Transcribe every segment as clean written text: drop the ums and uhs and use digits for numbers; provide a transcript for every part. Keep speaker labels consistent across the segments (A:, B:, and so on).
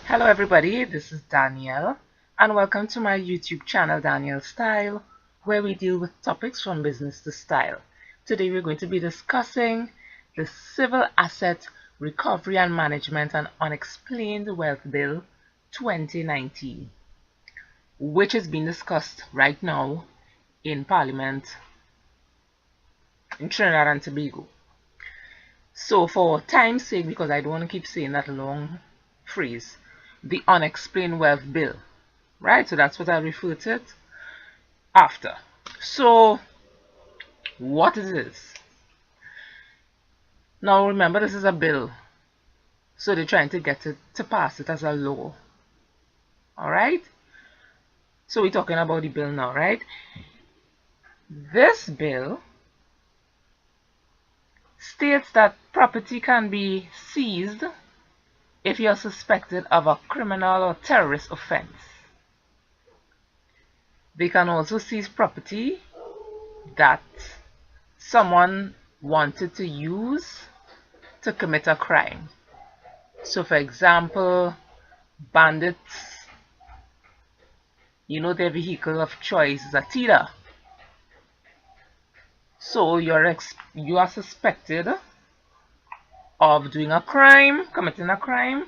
A: Hello everybody, this is Danielle and welcome to my YouTube channel Danielle Style, where we deal with topics from business to style. Today we're going to be discussing the Civil Asset Recovery and Management and Unexplained Wealth Bill 2019, which is being discussed right now in Parliament in Trinidad and Tobago. So for time's sake, because I don't want to keep saying that long phrase, the Unexplained Wealth Bill, right? So that's what I refer to it after. So what is this? Now remember, this is a bill, so they're trying to get it to pass it as a law. Alright, so we're talking about the bill now, right? This bill states that property can be seized if you're suspected of a criminal or terrorist offense. They can also seize property that someone wanted to use to commit a crime. So for example, bandits, their vehicle of choice is a teeter. So you are suspected of doing a crime, committing a crime.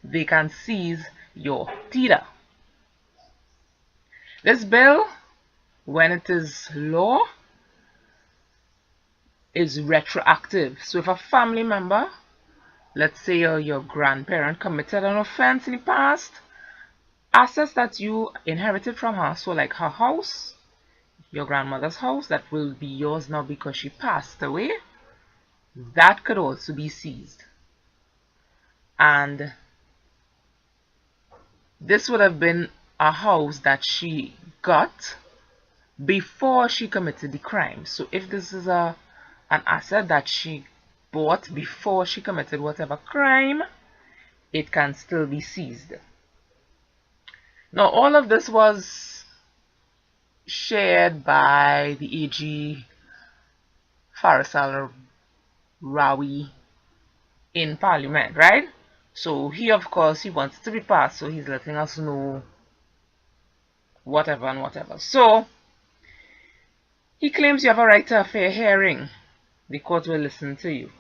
A: They can seize your teeter. This bill, when it is law, is retroactive. So if a family member, let's say your grandparent, committed an offense in the past, assets that you inherited from her, so like her house, your grandmother's house, that will be yours now because she passed away, that could also be seized. And this would have been a house that she got before she committed the crime. So if this is an asset that she bought before she committed whatever crime, it can still be seized. Now all of this was shared by the AG Faisal Rawi in Parliament, right? So he, of course, he wants it to be passed, so he's letting us know whatever and whatever. So he claims you have a right to a fair hearing. The court will listen to you.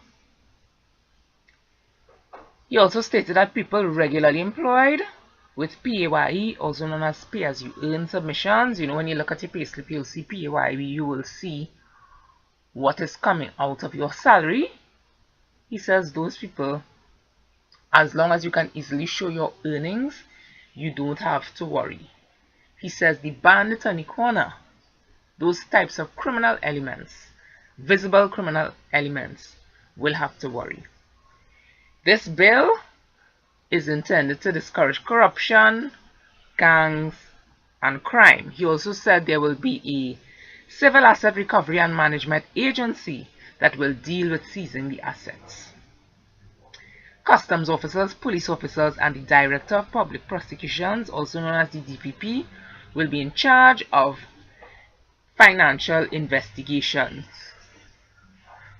A: He also stated that people regularly employed with PAYE, also known as pay as you earn submissions, when you look at your payslip, you'll see PAYE, you will see what is coming out of your salary. He says those people, as long as you can easily show your earnings, you don't have to worry. He says the bandit on the corner, those types of criminal elements, visible criminal elements, will have to worry. This bill is intended to discourage corruption, gangs, and crime. He also said there will be a Civil Asset Recovery and Management Agency that will deal with seizing the assets. Customs officers, police officers, and the Director of Public Prosecutions, also known as the DPP, will be in charge of financial investigations.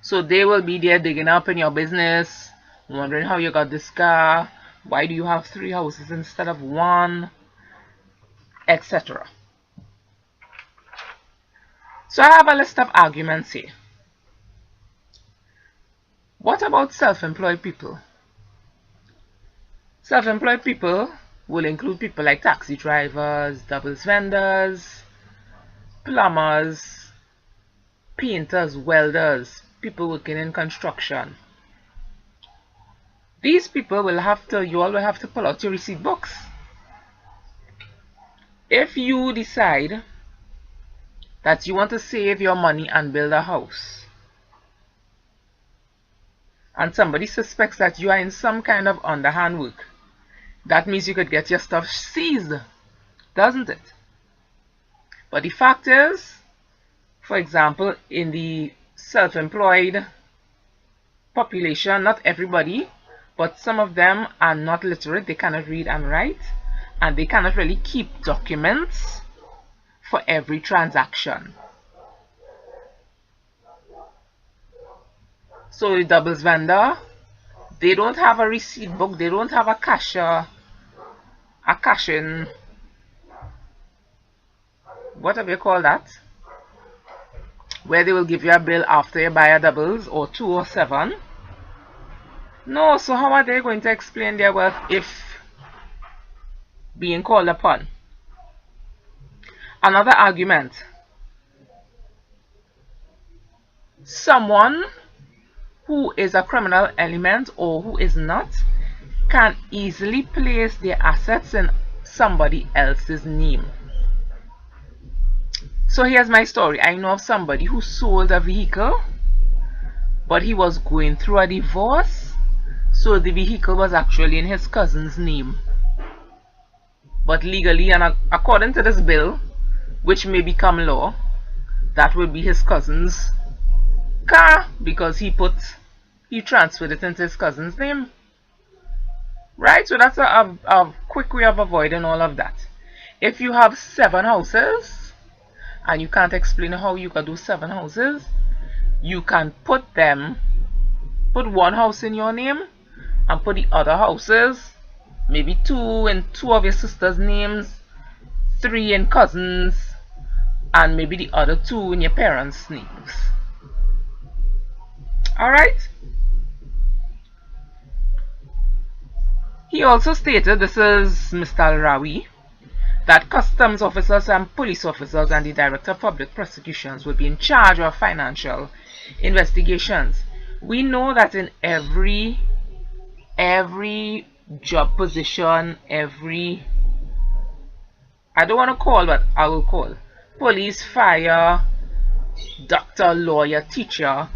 A: So they will be there digging up in your business, wondering how you got this car, why do you have 3 houses instead of 1, etc. So I have a list of arguments here. What about self-employed people? Self-employed people will include people like taxi drivers, doubles vendors, plumbers, painters, welders, people working in construction. These people will you all will have to pull out your receipt books. If you decide that you want to save your money and build a house, and somebody suspects that you are in some kind of underhand work, that means you could get your stuff seized, doesn't it? But the fact is, for example, in the self-employed population, not everybody, but some of them are not literate, they cannot read and write, and they cannot really keep documents for every transaction. So the doubles vendor, they don't have a receipt book, they don't have a cashier a cash-in, whatever you call that, where they will give you a bill after you buy a doubles or 2 or 7. No, so how are they going to explain their wealth if being called upon? Another argument. Someone who is a criminal element or who is not can easily place their assets in somebody else's name. So here's my story. I know of somebody who sold a vehicle, but he was going through a divorce, so the vehicle was actually in his cousin's name. But legally and according to this bill, which may become law, that will be his cousin's car because he transferred it into his cousin's name. Right? So that's a quick way of avoiding all of that. If you have 7 houses and you can't explain how you can do 7 houses, you can put one house in your name and put the other houses, maybe 2 in 2 of your sister's names, 3 in cousins, and maybe the other 2 in your parents' names. Alright? He also stated, this is Mr. Al-Rawi, that customs officers and police officers and the director of public prosecutions will be in charge of financial investigations. We know that in every job position, I don't want to call, but I will call, police, fire, doctor, lawyer, teacher,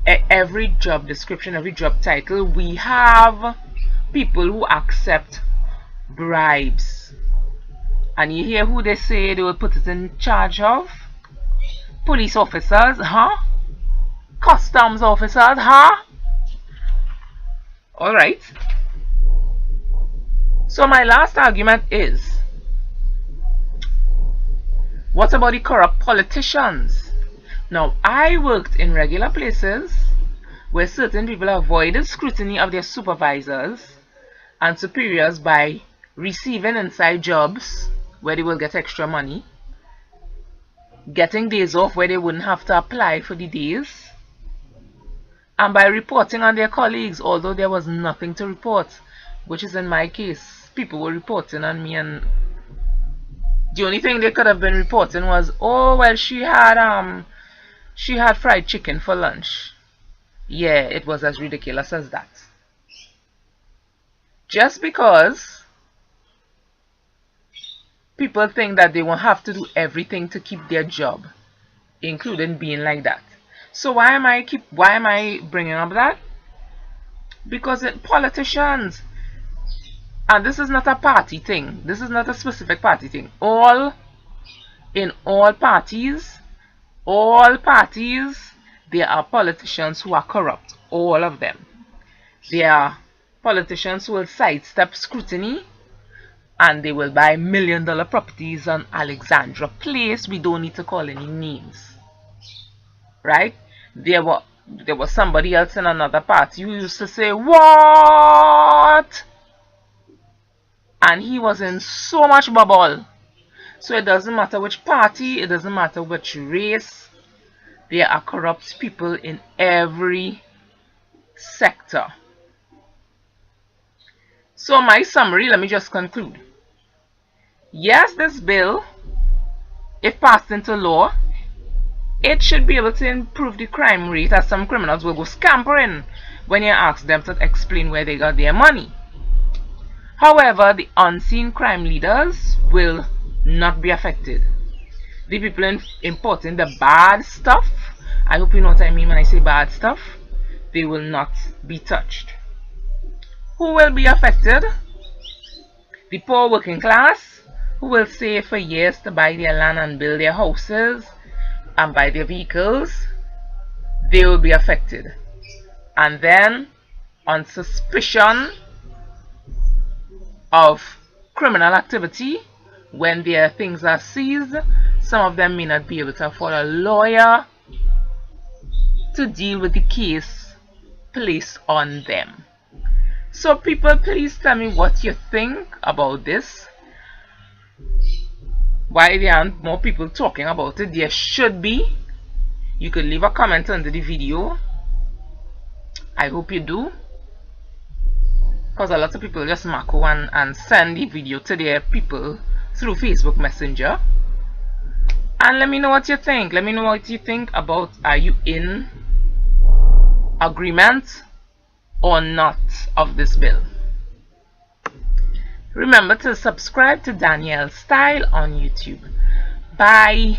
A: every job description, every job title, we have people who accept bribes. And you hear who they say they will put it in charge of? Police officers, huh? Customs officers, huh? Alright. So my last argument is, what about the corrupt politicians? Now, I worked in regular places where certain people avoided scrutiny of their supervisors and superiors by receiving inside jobs where they will get extra money, getting days off where they wouldn't have to apply for the days, and by reporting on their colleagues although there was nothing to report, which is in my case. People were reporting on me, and the only thing they could have been reporting was, oh well, she had fried chicken for lunch. Yeah, it was as ridiculous as that. Just because people think that they won't have to do everything to keep their job, including being like that. So why am I bringing up that? Because politicians, and this is not a party thing, this is not a specific party thing, in all parties, there are politicians who are corrupt, all of them. There are politicians who will sidestep scrutiny, and they will buy $1 million properties on Alexandra Place. We don't need to call any names. Right? There was somebody else in another party who used to say, what? And he was in so much bubble. So it doesn't matter which party, it doesn't matter which race. There are corrupt people in every sector. So my summary, let me just conclude. Yes, this bill, if passed into law, it should be able to improve the crime rate, as some criminals will go scampering when you ask them to explain where they got their money. However, the unseen crime leaders will not be affected. The people importing the bad stuff, I hope you know what I mean when I say bad stuff, they will not be touched. Who will be affected? The poor working class, who will save for years to buy their land and build their houses and buy their vehicles. They will be affected. And then, on suspicion of criminal activity, when their things are seized, some of them may not be able to afford a lawyer to deal with the case placed on them. So people, please tell me what you think about this. Why there aren't more people talking about it? There should be. You could leave a comment under the video. I hope you do, because a lot of people just macro and send the video to their people through Facebook Messenger. And let me know what you think. Let me know what you think about, are you in agreement or not of this bill? Remember to subscribe to Danielle's Style on YouTube. Bye.